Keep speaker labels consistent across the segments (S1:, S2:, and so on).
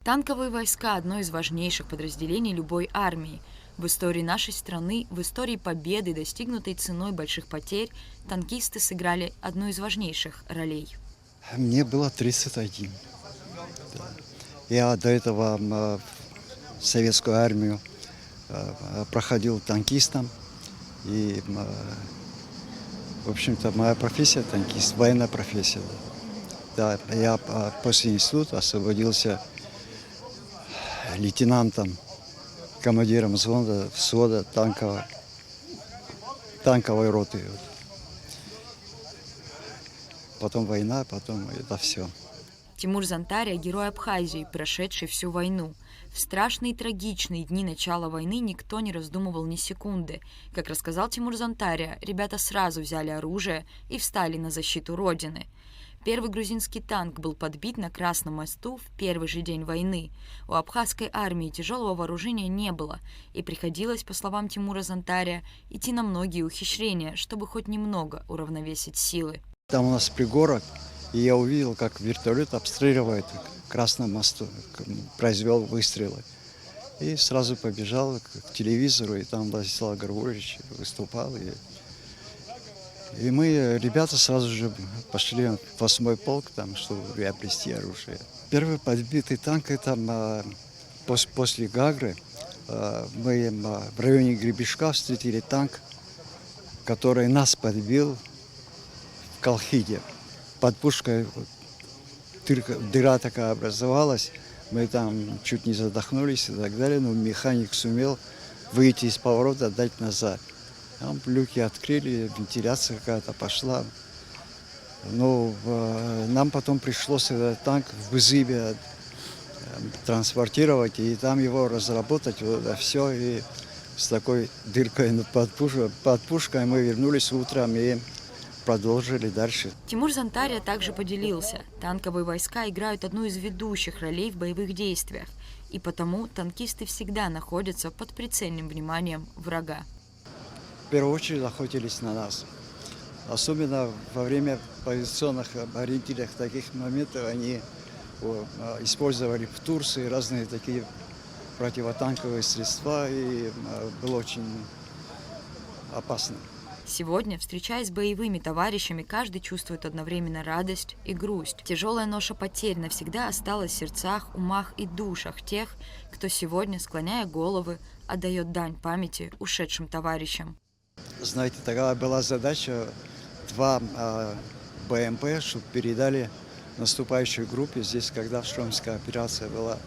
S1: Танковые войска – одно из важнейших подразделений любой армии. В истории нашей страны, в истории победы, достигнутой ценой больших потерь, танкисты сыграли одну из важнейших ролей.
S2: Мне было 31. Да. Я до этого советскую армию проходил танкистом. И, в общем-то, моя профессия танкист, военная профессия. Да, я после института освободился лейтенантом, командиром взвода танковой роты. Потом война, потом это все.
S1: Тимур Зантария – герой Абхазии, прошедший всю войну. В страшные и трагичные дни начала войны никто не раздумывал ни секунды. Как рассказал Тимур Зантария, ребята сразу взяли оружие и встали на защиту Родины. Первый грузинский танк был подбит на Красном мосту в первый же день войны. У абхазской армии тяжелого вооружения не было, и приходилось, по словам Тимура Зантария, идти на многие ухищрения, чтобы хоть немного уравновесить силы.
S2: Там у нас пригорок, и я увидел, как вертолет обстреливает Красном мосту, произвел выстрелы. И сразу побежал к телевизору, и там Владислав Григорьевич выступал. И мы, ребята, сразу же пошли в 8-й полк, там, чтобы приобрести оружие. Первый подбитый танк, это после Гагры, мы в районе Гребешка встретили танк, который нас подбил в Колхиде. Под пушкой дыра такая образовалась, мы там чуть не задохнулись и так далее, но механик сумел выйти из поворота, дать назад. Там люки открыли, вентиляция какая-то пошла. Но нам потом пришлось этот танк в Бызыбе транспортировать, и там его разработать, вот это все. И с такой дыркой под пушкой мы вернулись утром и продолжили дальше.
S1: Тимур Зантария также поделился. Танковые войска играют одну из ведущих ролей в боевых действиях, и потому танкисты всегда находятся под прицельным вниманием врага.
S2: В первую очередь охотились на нас. Особенно во время позиционных ориентиров таких моментов они использовали в Турции разные такие противотанковые средства, и было очень опасно.
S1: Сегодня, встречаясь с боевыми товарищами, каждый чувствует одновременно радость и грусть. Тяжелая ноша потерь навсегда осталась в сердцах, умах и душах тех, кто сегодня, склоняя головы, отдает дань памяти ушедшим товарищам.
S2: Знаете, такая была задача 2 БМП, чтобы передали наступающей группе здесь, когда Штормская операция была.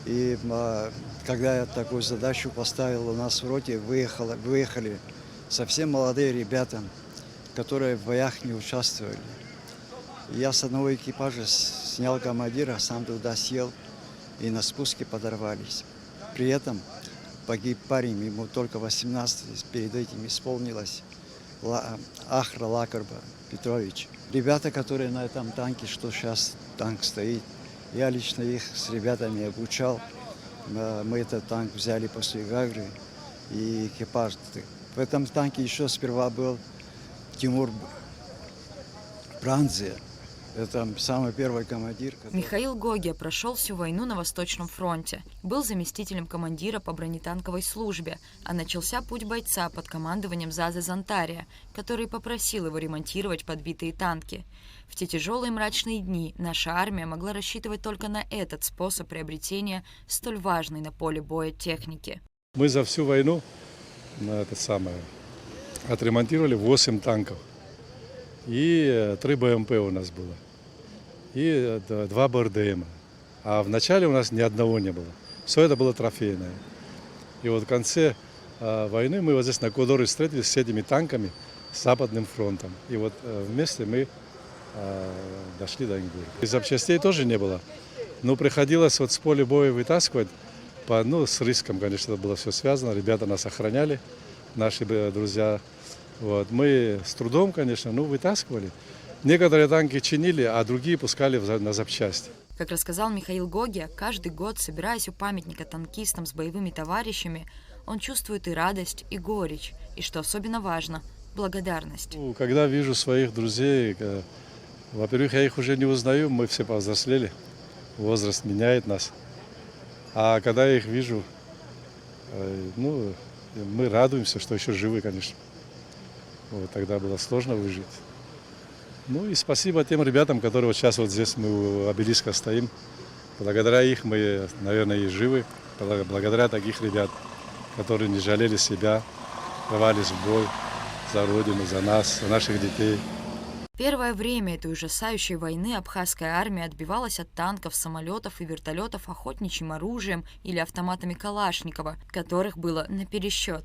S2: И когда я такую задачу поставил, у нас в роте выехали совсем молодые ребята, которые в боях не участвовали. И я с одного экипажа снял командира, сам туда сел, и на спуске подорвались. При этом погиб парень, ему только 18, перед этим исполнилось, Ахра Лакарба Петрович. Ребята, которые на этом танке, что сейчас танк стоит, я лично их с ребятами обучал. Мы этот танк взяли после Гагры, и экипаж. В этом танке еще сперва был Тимур Бранзе. Это самый первый командир.
S1: Михаил Гогия прошел всю войну на Восточном фронте. Был заместителем командира по бронетанковой службе, а начался путь бойца под командованием Зазы Зантария, который попросил его ремонтировать подбитые танки. В те тяжелые мрачные дни наша армия могла рассчитывать только на этот способ приобретения столь важной на поле боя техники.
S3: Мы за всю войну отремонтировали 8 танков. И 3 БМП у нас было. И 2 БРДМ. А в начале у нас ни одного не было. Все это было трофейное. И вот в конце войны мы вот здесь на Кодоре встретились с этими танками с Западным фронтом. И вот вместе мы дошли до Ингура. И запчастей тоже не было. Но приходилось вот с поля боя вытаскивать. С риском, конечно, это было все связано. Ребята нас охраняли, наши друзья. Вот. Мы с трудом, конечно, вытаскивали. Некоторые танки чинили, а другие пускали на запчасти.
S1: Как рассказал Михаил Гогия, каждый год, собираясь у памятника танкистам с боевыми товарищами, он чувствует и радость, и горечь, и, что особенно важно, благодарность.
S3: Когда вижу своих друзей, во-первых, я их уже не узнаю, мы все повзрослели. возраст меняет нас. А когда я их вижу, ну, мы радуемся, что еще живы, конечно. Вот, тогда было сложно выжить. Ну и спасибо тем ребятам, которые вот сейчас вот здесь мы у обелиска стоим. Благодаря их мы, наверное, и живы. Благодаря таких ребят, которые не жалели себя, рвались в бой за Родину, за нас, за наших детей.
S1: Первое время этой ужасающей войны абхазская армия отбивалась от танков, самолетов и вертолетов охотничьим оружием или автоматами Калашникова, которых было напересчет.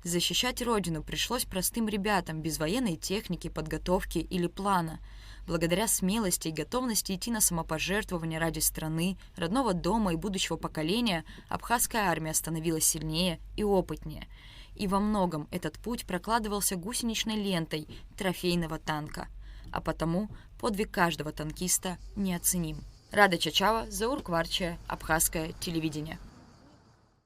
S1: Защищать родину пришлось простым ребятам без военной техники, подготовки или плана. Благодаря смелости и готовности идти на самопожертвование ради страны, родного дома и будущего поколения, абхазская армия становилась сильнее и опытнее. И во многом этот путь прокладывался гусеничной лентой трофейного танка. А потому подвиг каждого танкиста неоценим. Рада Чачава, Заур Кварчия, Абхазское телевидение.